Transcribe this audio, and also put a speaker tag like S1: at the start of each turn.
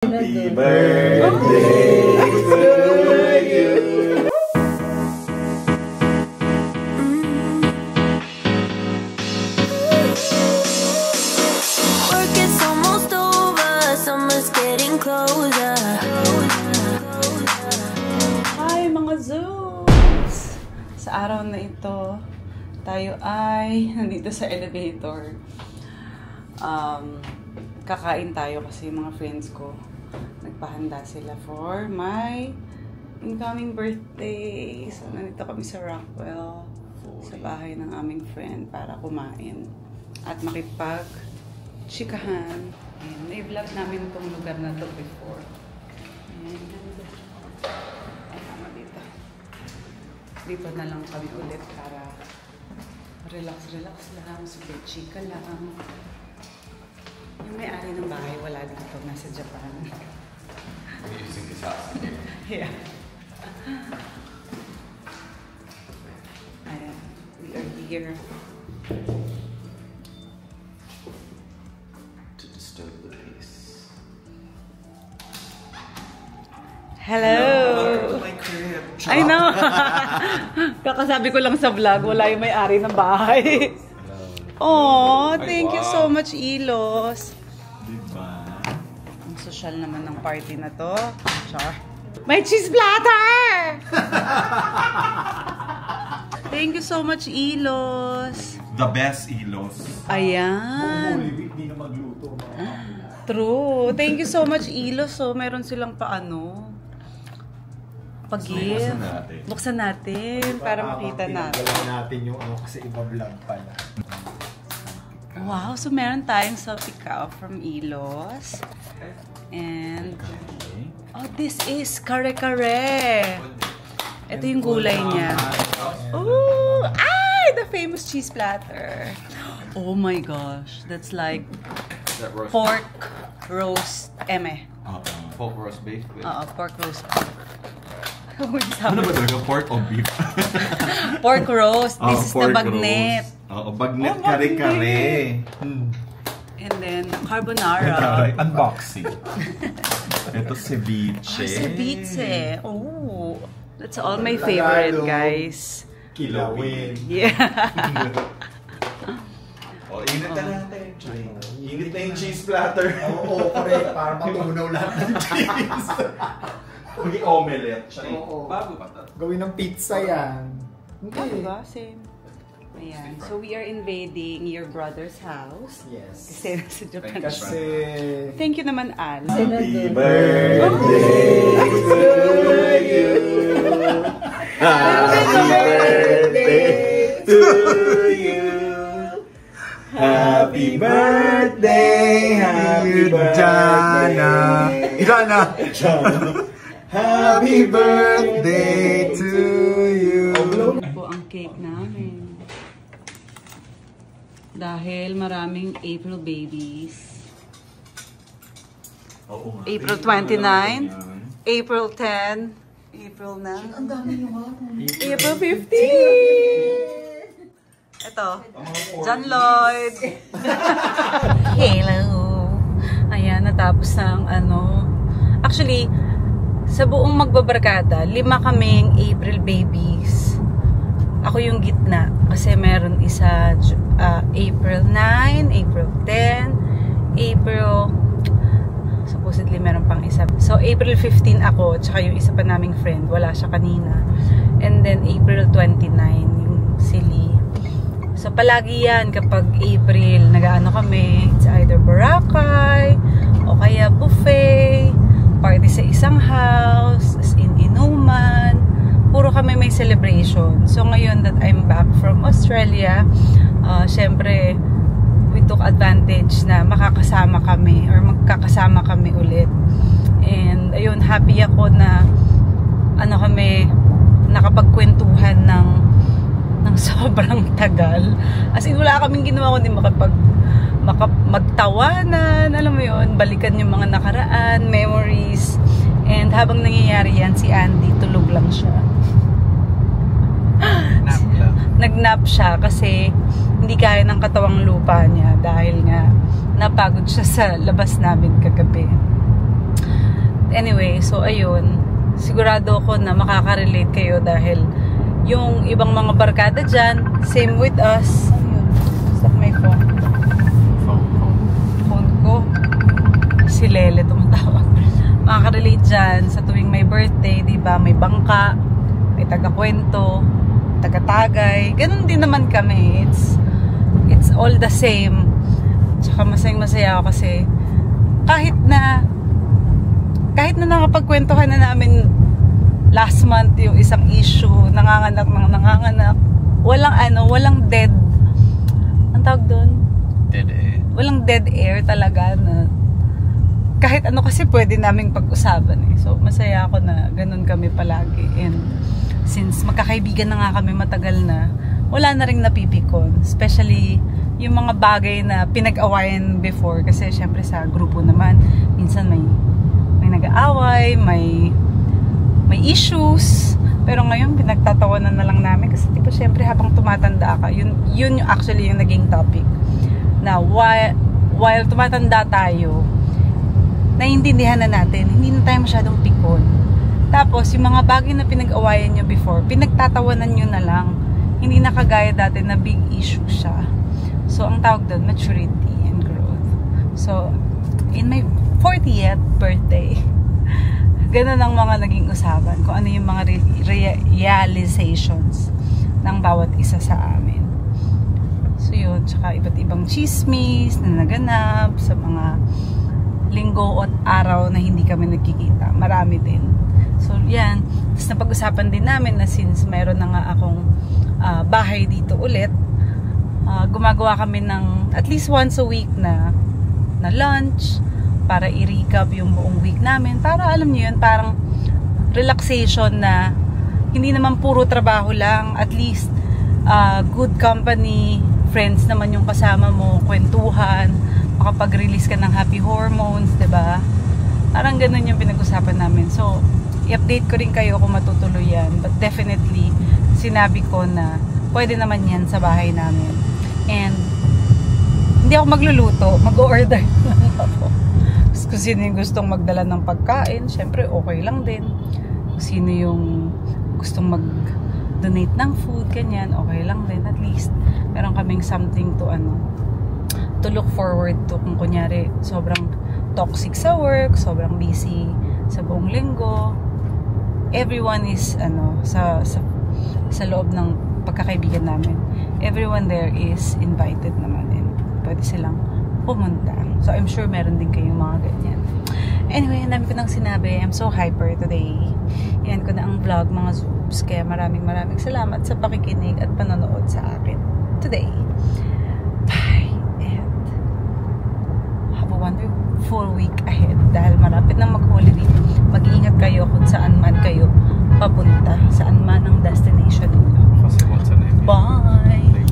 S1: Happy birthday to you.
S2: Work is almost over, summer's getting closer.
S3: Hi mga Zooms! Sa araw na ito, tayo ay nandito sa elevator. Kakain tayo kasi yung mga friends ko nagpahanda sila for my incoming birthday. So, nandito kami sa Rockwell, sa bahay ng aming friend para kumain at makipag-chikahan. Na-vlog namin itong lugar na to before. Dito na lang kami ulit para relax lang, super chika lang. Yung may-ari ng bahay, wala dito, nasa Japan. Yeah. Ayan, we are here.
S1: To disturb the peace.
S3: Hello!
S1: Welcome to my crib.
S3: I know! Kakasabi ko lang sa vlog, wala yung may-ari ng bahay. Oh, thank you so much, Ilos.
S1: Diba?
S3: Ang social naman ng party na to. Char. May cheese platter! Thank you so much, Ilos.
S1: The best Ilos.
S3: Ayan.
S1: Hindi na magluto.
S3: True. Thank you so much, Ilos. So, meron silang paano. Pag-gift. Buksan natin para makita natin.
S4: Pinagalan natin yung ano kasi iba vlog pala.
S3: Wow, so meron tayong salpicao from Ilos. And, oh, this is kare-kare. Ito yung gulay niya. Oh, ay, the famous cheese platter. Oh my gosh, that's like pork roast eme.
S1: Pork roast beef.
S3: Pork roast.
S1: Ano ba talaga? Pork o beef?
S3: Pork roast. This is the bagnet.
S1: Oo, bagnet kare-kare.
S3: And then, carbonara.
S1: Unboxing. Ito ceviche.
S3: Ceviche. Oh, that's all my favorite, guys.
S4: Kilawin.
S3: Yeah.
S1: Oh, init na natin. Init na yung cheese platter.
S4: Oo, correct. Para matunaw lahat ng cheese.
S1: Maging omelette.
S4: Oo.
S1: Bago pa ito.
S4: Gawin ng pizza yan.
S3: Okay. Diba? Same. Ayan. So, we are invading your brother's house.
S4: Yes.
S3: Kasi nasa Japan.
S4: Kasi...
S3: Thank you naman, Al.
S1: Happy birthday to you. Happy birthday to you. Happy birthday, happy birthday.
S4: Jana.
S1: Happy birthday to you.
S3: Ito po ang cake namin. Dahil maraming April babies. April 29, April 10, April na. Ang dami nyo April 15! Ito, John Lloyd. Hello! Ayan, natapos ang ano. Actually, sa buong magbabarkada, 5 kaming April babies. Ako yung gitna kasi meron isa April 9, April 10, April supposedly meron pang isa. So April 15 ako, tsaka yung isa pa naming friend, wala siya kanina. And then April 29 yung si Lee. So palagi yan kapag April, nag-ano kami, it's either Boracay o kaya buffet, party sa isang house, as in inuman. Puro kami may celebration. So ngayon that I'm back from Australia, syempre we took advantage na makakasama kami or magkakasama kami ulit. And ayun, happy ako na ano kami, nakapagkwentuhan ng sobrang tagal. As in, wala kaming ginawa kundi magtawanan, alam mo yun, balikan yung mga nakaraan, memories. And habang nangyayari yan, si Andy tulog lang siya. Nag-nap siya kasi hindi kaya ng katawang lupa niya dahil nga napagod siya sa labas namin kagabi. anyway, so ayun. Sigurado ako na makaka-relate kayo dahil yung ibang mga barkada dyan, same with us. Ayun, stop my phone. Phone ko. Si Lele tumatawag. Makaka-relate dyan sa tuwing may birthday, diba? May bangka, may taga-kwento, taga-tagay. Ganun din naman kami. It's all the same. Tsaka masayang-masaya ako kasi kahit na nakapagkwentuhan na namin last month yung isang issue, nanganganak, walang dead. Ang tawag doon?
S1: Dead air.
S3: Walang dead air talaga na kahit ano kasi pwede naming pag-usapan eh. So masaya ako na ganun kami palagi. And since magkakaibigan na nga kami matagal na, wala na ring napipikon. Especially yung mga bagay na pinag-awayan before. Kasi syempre sa grupo naman, minsan may nag-aaway, may issues. Pero ngayon pinagtatawanan na lang namin kasi tipo syempre habang tumatanda ka, yun yung actually yung naging topic. Na while tumatanda tayo, naiintindihan na natin, hindi na tayo masyadong pikon. Tapos, yung mga bagay na pinag-awayan nyo before, pinagtatawanan nyo na lang. Hindi na kagaya dati na big issue siya. So, ang tawag doon, maturity and growth. So, in my 40th birthday, ganun ang mga naging usapan. Kung ano yung mga realizations ng bawat isa sa amin. So, yun. Tsaka iba't ibang chismis na naganap sa mga linggo at araw na hindi kami nagkikita. Marami din. So, yan. Tapos napag-usapan din namin na since mayroon na nga akong bahay dito ulit, gumagawa kami ng at least once a week na lunch para i-recap yung buong week namin. Para alam niyo yun, parang relaxation na hindi naman puro trabaho lang. At least good company, friends naman yung kasama mo, kwentuhan, makapag-release ka ng happy hormones, diba? Parang ganun yung pinag-usapan namin. So, i-update ko rin kayo kung matutuloy yan. But definitely, sinabi ko na pwede naman yan sa bahay namin. And, hindi ako magluluto. Mag-order lang ako. Kung sino yung gustong magdala ng pagkain, syempre okay lang din. Kung sino yung gustong mag-donate ng food, ganyan, okay lang din. At least, meron kaming something to look forward to. Kung kunyari sobrang toxic sa work, sobrang busy sa buong linggo, everyone is sa loob ng pagkakaibigan namin, everyone there is invited naman and pwede silang pumunta. So I'm sure meron din kayong mga ganyan. Anyway, ang dami ko nang sinabi. I'm so hyper today. Yan ko na ang vlog, mga Zoobs. Kaya maraming salamat sa pakikinig at panonood sa akin today. Bye! Wonderful week ahead dahil marapit na mag-holiday. Mag-iingat kayo kung saan man kayo papunta, saan man ang destination ninyo.
S1: Kasi what's the name?
S3: Bye!